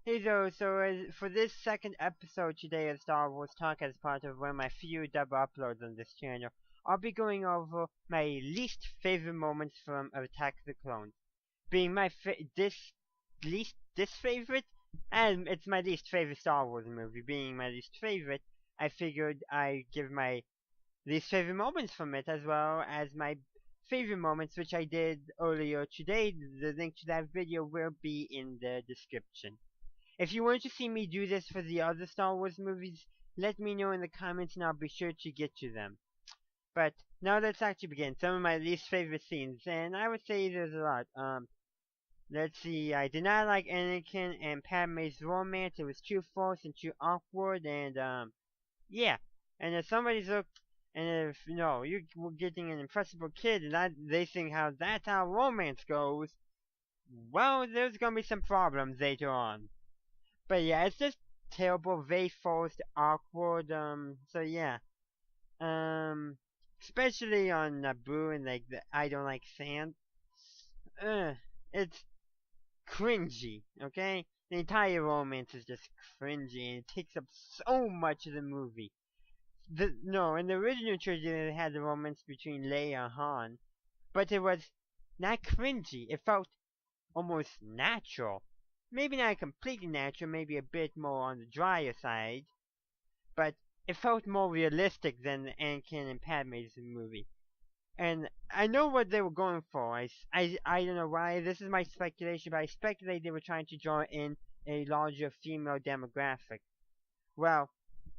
Hey there, for this second episode today of Star Wars Talk as part of one of my few double uploads on this channel, I'll be going over my least favorite moments from Attack of the Clones. Being my favorite, and it's my least favorite Star Wars movie. Being my least favorite, I figured I'd give my least favorite moments from it as well as my favorite moments, which I did earlier today. The link to that video will be in the description. If you want to see me do this for the other Star Wars movies, let me know in the comments and I'll be sure to get to them. But now let's actually begin. Some of my least favorite scenes, and I would say there's a lot. Let's see. I did not like Anakin and Padme's romance. It was too forced and too awkward, and yeah. And if somebody's looked, and if you were getting an impressible kid, and they think that's how romance goes, well, there's gonna be some problems later on. But yeah, it's just terrible, very forced, awkward. So yeah. Especially on Naboo and like the I don't like sand. It's cringy. Okay, the entire romance is just cringy and it takes up so much of the movie. No, in the original trilogy they had the romance between Leia and Han, but it was not cringy. It felt almost natural. Maybe not completely natural, maybe a bit more on the drier side, but it felt more realistic than the Anakin and Padme's movie. And I know what they were going for. I don't know why. This is my speculation, but I speculate they were trying to draw in a larger female demographic. Well,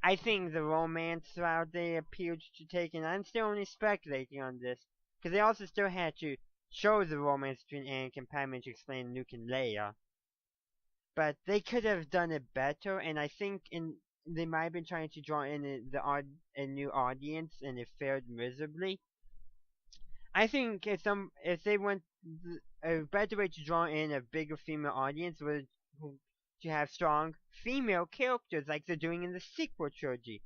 I think the romance route they appeared to take, and I'm still only speculating on this, because they also still had to show the romance between Anakin and Padme to explain Luke and Leia. But they could have done it better, and I think they might have been trying to draw in a new audience, and it failed miserably. I think if they went a better way to draw in a bigger female audience would to have strong female characters like they're doing in the sequel trilogy.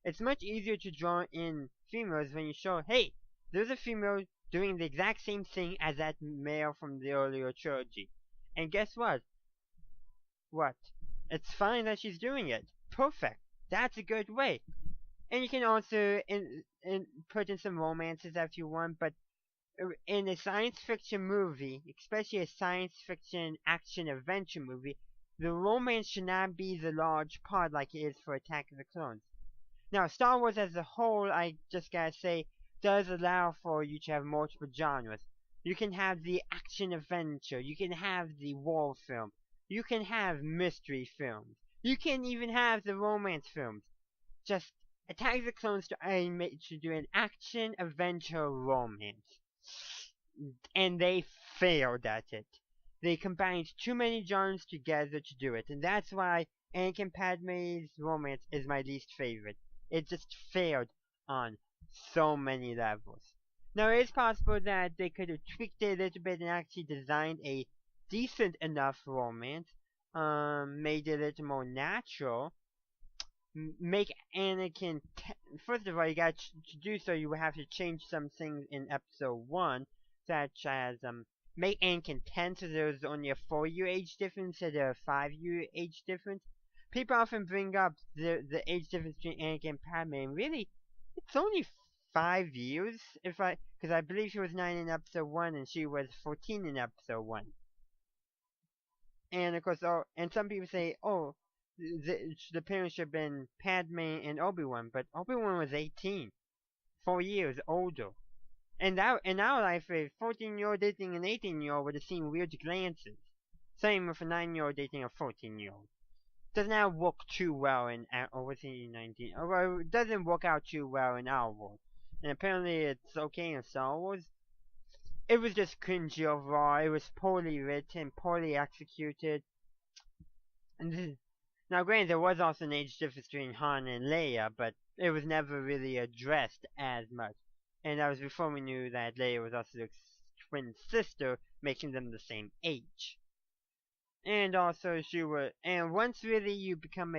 It's much easier to draw in females when you show, hey, there's a female doing the exact same thing as that male from the earlier trilogy. And guess what? What? It's fine that she's doing it. Perfect. That's a good way. And you can also put in some romances if you want, but in a science fiction movie, especially a science fiction action adventure movie, the romance should not be the large part like it is for Attack of the Clones. Now, Star Wars as a whole, I just gotta say, does allow for you to have multiple genres. You can have the action adventure, you can have the war film, you can have mystery films, you can even have the romance films. Just Attack of the Clones to do an action adventure romance. And they failed at it. They combined too many genres together to do it, and that's why Anakin Padme's romance is my least favorite. It just failed on so many levels. Now, it is possible that they could have tweaked it a little bit and actually designed a decent enough romance, made it a little more natural, make Anakin. First of all, you got to do so. You would have to change some things in Episode 1, such as make Anakin 10, so there's only a 4-year age difference instead of a 5-year age difference. People often bring up the age difference between Anakin and Padme, and really, it's only 5 years. Because I believe she was 9 in Episode 1 and she was 14 in Episode 1. And of course, and some people say, oh, the parents should have been Padme and Obi-Wan, but Obi-Wan was 18, 4 years older. And now in our life, a 14-year-old dating an 18-year-old would have seen weird glances. Same with a 9-year-old dating a 14-year-old. Does not work too well in overseas 19. Or it doesn't work out too well in our world. And apparently it's okay in Star Wars. It was just cringy overall. It was poorly written, poorly executed. And now, granted, there was also an age difference between Han and Leia, but it was never really addressed as much. And that was before we knew that Leia was also the twin sister, making them the same age. And also, and once really you become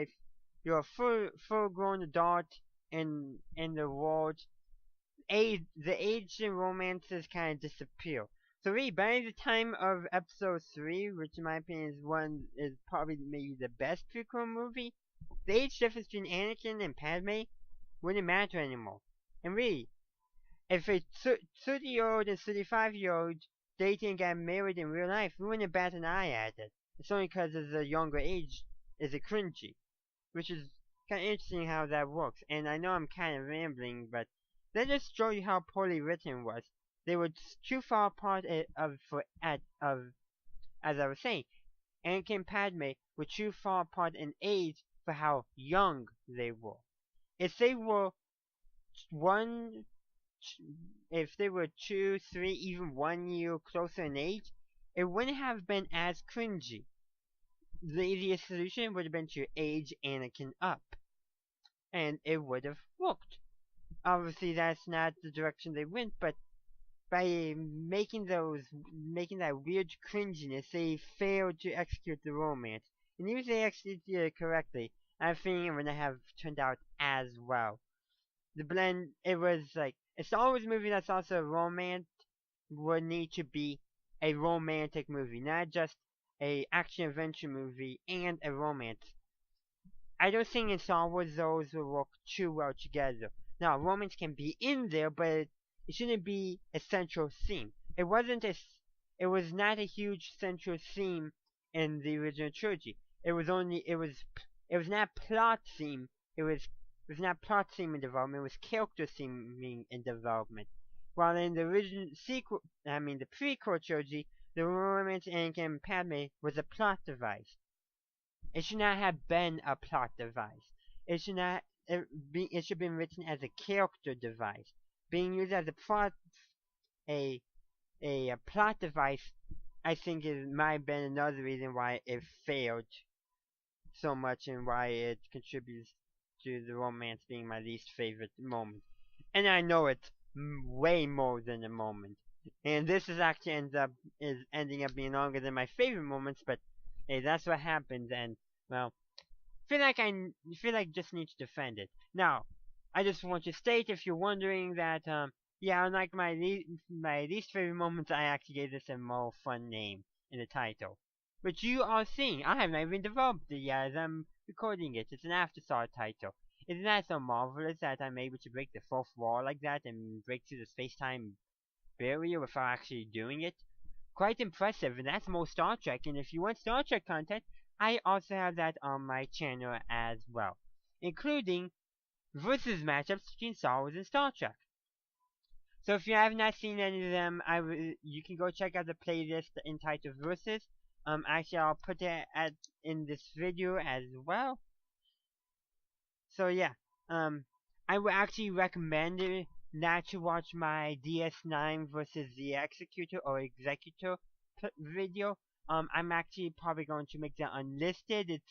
you're a full-grown adult in the world, the age and romances kind of disappear. So really, by the time of episode 3, which in my opinion is probably maybe the best prequel movie, the age difference between Anakin and Padme wouldn't matter anymore. And really, if a 30-year-old and 35-year-old dating and get married in real life, we wouldn't bat an eye at it. It's only because of the younger age is it cringy, which is kind of interesting how that works. And I know I'm kind of rambling, but that just shows you how poorly written it was. They were too far apart as I was saying. Anakin and Padme were too far apart in age for how young they were. If they were one, if they were 2, 3, even 1 year closer in age, it wouldn't have been as cringy. The easiest solution would have been to age Anakin up, and it would have worked. Obviously, that's not the direction they went, but by making that weird cringiness, they failed to execute the romance. And even if they executed it correctly, I think it wouldn't have turned out as well. The blend, it was like a Star Wars movie that's also a romance would need to be a romantic movie, not just a action adventure movie and a romance. I don't think in Star Wars those will work too well together. Now, romance can be in there, but it shouldn't be a central theme. It was not a huge central theme in the original trilogy. It was not plot theme. It was not plot theme in development. It was character theming in development. While in the the prequel trilogy, the romance Anakin and Padme was a plot device. It should not have been a plot device. It should have been written as a character device. Being used as a plot device, I think might have been another reason why it failed so much and why it contributes to the romance being my least favorite moment. And I know it's way more than a moment. And this is actually ending up being longer than my favorite moments, but hey, that's what happens, and well, feel like just need to defend it. Now, I just want to state, if you're wondering, that yeah, unlike my least favorite moments, I actually gave this a more fun name in the title, which you are seeing. I haven't even developed it yet as I'm recording it. It's an afterthought title. Isn't that so marvelous that I'm able to break the fourth wall like that and break through the space-time barrier without actually doing it? Quite impressive, and that's more Star Trek. And if you want Star Trek content, I also have that on my channel as well, including versus matchups between Star Wars and Star Trek. So if you have not seen any of them, you can go check out the playlist entitled Versus. Actually, I'll put it in this video as well. So yeah, I would actually recommend not to watch my DS9 versus the Executor or Executor video. I'm actually probably going to make that unlisted.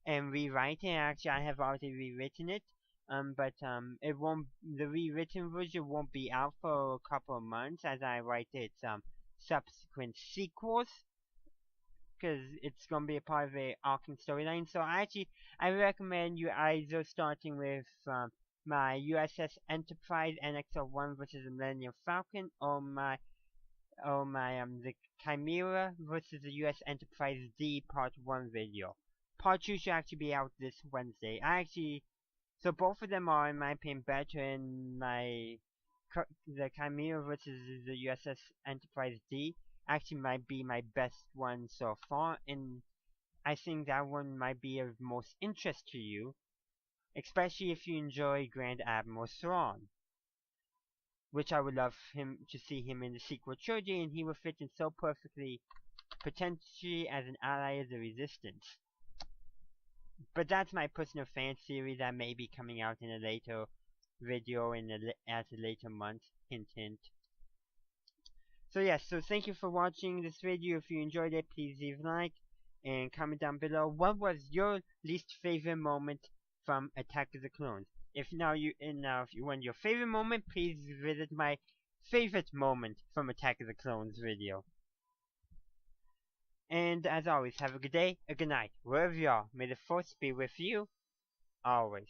And rewrite it. Actually, I have already rewritten it. The rewritten version won't be out for a couple of months as I write its subsequent sequels, because it's going to be a part of a arcing storyline. So I recommend you either starting with my USS Enterprise NX-01 versus the Millennium Falcon, or the Chimera versus the US Enterprise D Part 1 video. Part 2 should actually be out this Wednesday. So both of them are, in my opinion, better, and the Chimera versus the USS Enterprise D actually might be my best one so far, and I think that one might be of most interest to you, especially if you enjoy Grand Admiral Thrawn, which I would love to see him in the sequel trilogy, and he would fit in so perfectly, potentially as an ally of the Resistance. But that's my personal fan theory that may be coming out in a later video at a later month. Hint, hint. So yes, so thank you for watching this video. If you enjoyed it, please leave a like and comment down below what was your least favorite moment from Attack of the Clones. If you want your favorite moment, please visit my favorite moment from Attack of the Clones video. And as always, have a good day, a good night, wherever you are. May the Force be with you always.